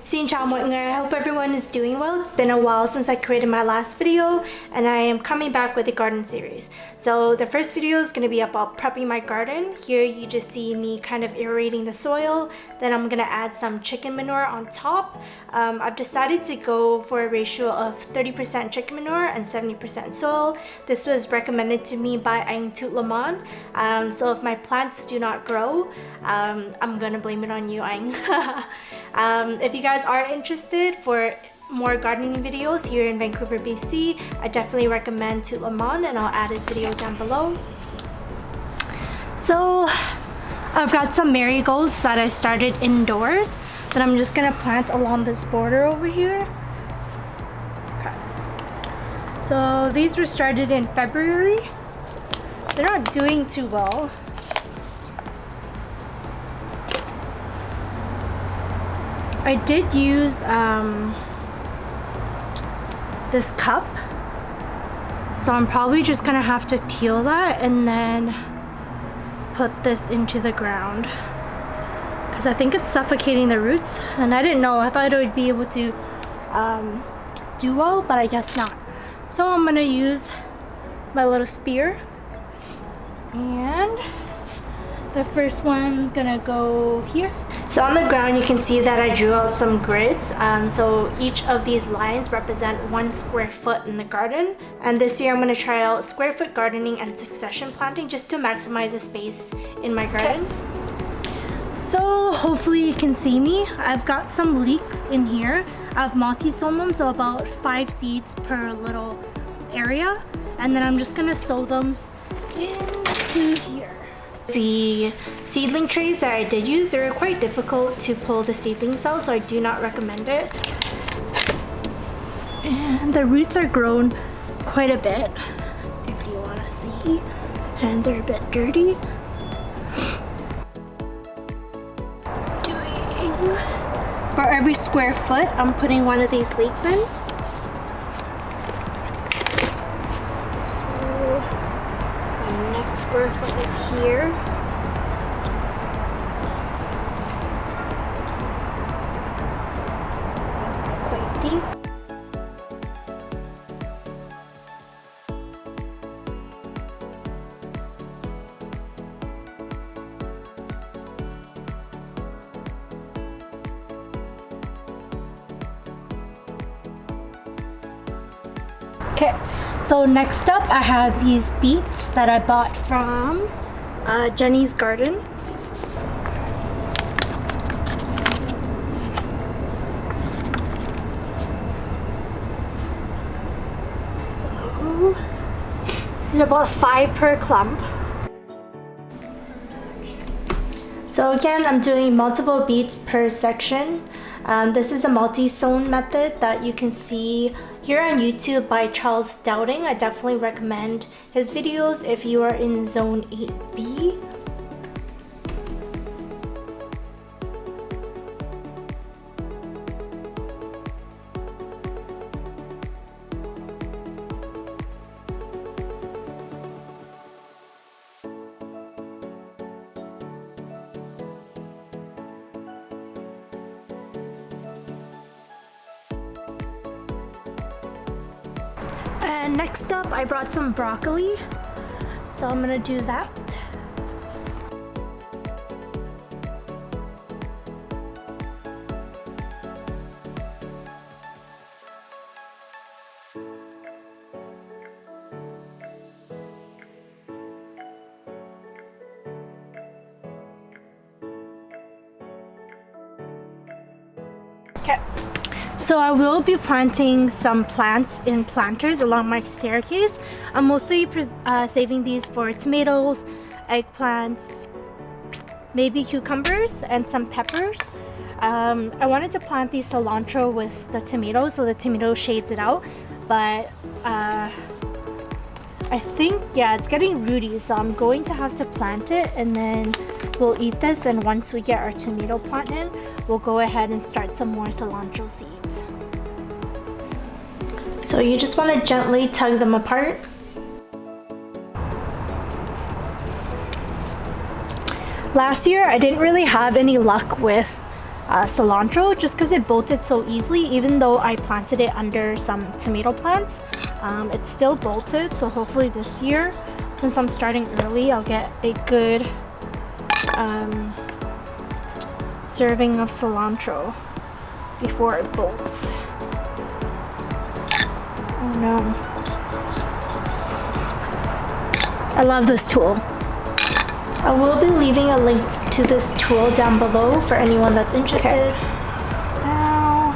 Xin chào mọi người, I hope everyone is doing well. It's been a while since I created my last video and I am coming back with a garden series. So the first video is going to be about prepping my garden. Here you just see me kind of aerating the soil. Then I'm going to add some chicken manure on top. I've decided to go for a ratio of 30% chicken manure and 70% soil. This was recommended to me by Anh Tut Lamon. So if my plants do not grow, I'm going to blame it on you, Anh. If you guys are interested for more gardening videos here in Vancouver, BC, I definitely recommend Tut Lamon, and I'll add his video down below. So I've got some marigolds that I started indoors that I'm just gonna plant along this border over here. Okay. So these were started in February. They're not doing too well. I did use this cup, so I'm probably just gonna have to peel that and then put this into the ground because I think it's suffocating the roots, and I didn't know. I thought it would be able to do well, but I guess not. So I'm gonna use my little spear, and the first one's gonna go here. So on the ground you can see that I drew out some grids. So each of these lines represent 1 square foot in the garden. And this year I'm going to try out square foot gardening and succession planting just to maximize the space in my garden. So hopefully you can see me. I've got some leeks in here. I've multi-sown them, so about 5 seeds per little area. And then I'm just going to sow them into here. The seedling trays that I did use, they were quite difficult to pull the seedlings out, so I do not recommend it. And the roots are grown quite a bit, if you want to see. Hands are a bit dirty. For every square foot, I'm putting one of these leeks in. Square foot is here. Quite deep. Okay. So next up I have these beets that I bought from Jenny's garden. So there's about 5 per clump. So again, I'm doing multiple beets per section. This is a multi-sown method that you can see here on YouTube by Charles Dowding. I definitely recommend his videos if you are in zone 8B. And next up, I brought some broccoli, so I'm gonna do that. Okay. So I will be planting some plants in planters along my staircase. I'm mostly saving these for tomatoes, eggplants, maybe cucumbers, and some peppers. I wanted to plant the cilantro with the tomatoes so the tomato shades it out, but I think, yeah, it's getting rooty, so I'm going to have to plant it and then we'll eat this, and once we get our tomato plant in, we'll go ahead and start some more cilantro seeds. So you just want to gently tug them apart. Last year I didn't really have any luck with cilantro just because it bolted so easily. Even though I planted it under some tomato plants, it's still bolted. So hopefully this year, since I'm starting early, I'll get a good serving of cilantro before it bolts. Oh no. I love this tool. I will be leaving a link to this tool down below for anyone that's interested. Okay. Now,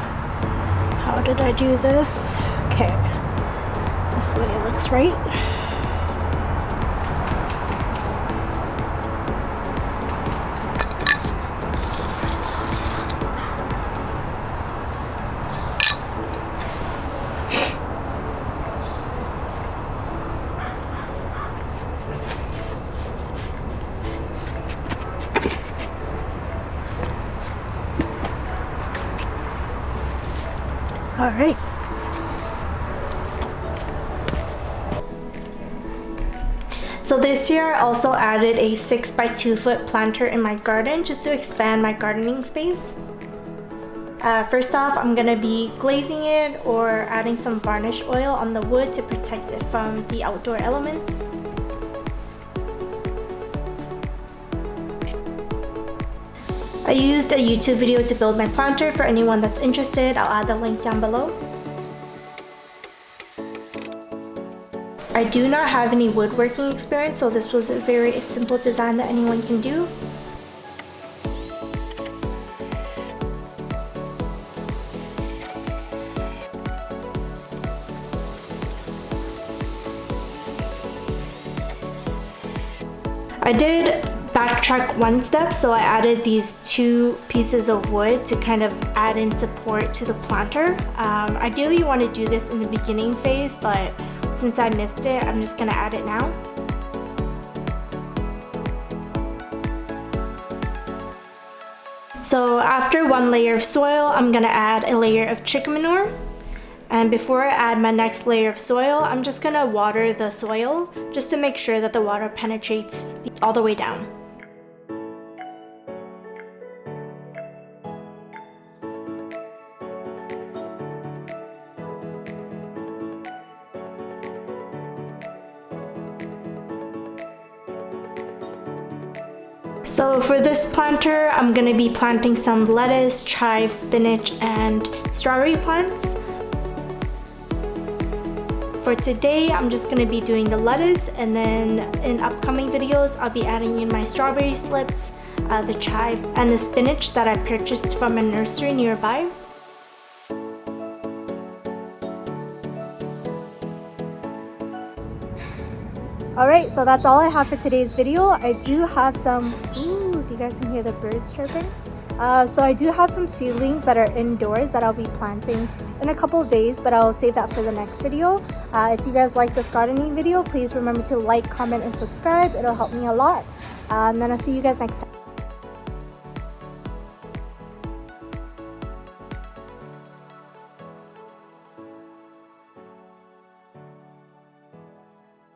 how did I do this? Okay, this way it looks right. All right. So this year I also added a 6 by 2 foot planter in my garden just to expand my gardening space. First off, I'm gonna be glazing it or adding some varnish oil on the wood to protect it from the outdoor elements. I used a YouTube video to build my planter. For anyone that's interested, I'll add the link down below. I do not have any woodworking experience, so this was a very simple design that anyone can do. I did backtrack one step, so I added these 2 pieces of wood to kind of add in support to the planter. Ideally you want to do this in the beginning phase, but since I missed it, I'm just gonna add it now. So after 1 layer of soil, I'm gonna add a layer of chicken manure. And before I add my next layer of soil, I'm just gonna water the soil just to make sure that the water penetrates all the way down. So for this planter, I'm gonna be planting some lettuce, chives, spinach, and strawberry plants. For today, I'm just gonna be doing the lettuce, and then in upcoming videos, I'll be adding in my strawberry slips, the chives, and the spinach that I purchased from a nursery nearby. Alright, so that's all I have for today's video. I do have some, if you guys can hear the birds chirping. So I do have some seedlings that are indoors that I'll be planting in a couple days, but I'll save that for the next video. If you guys like this gardening video, please remember to like, comment, and subscribe. It'll help me a lot. And I'll see you guys next time.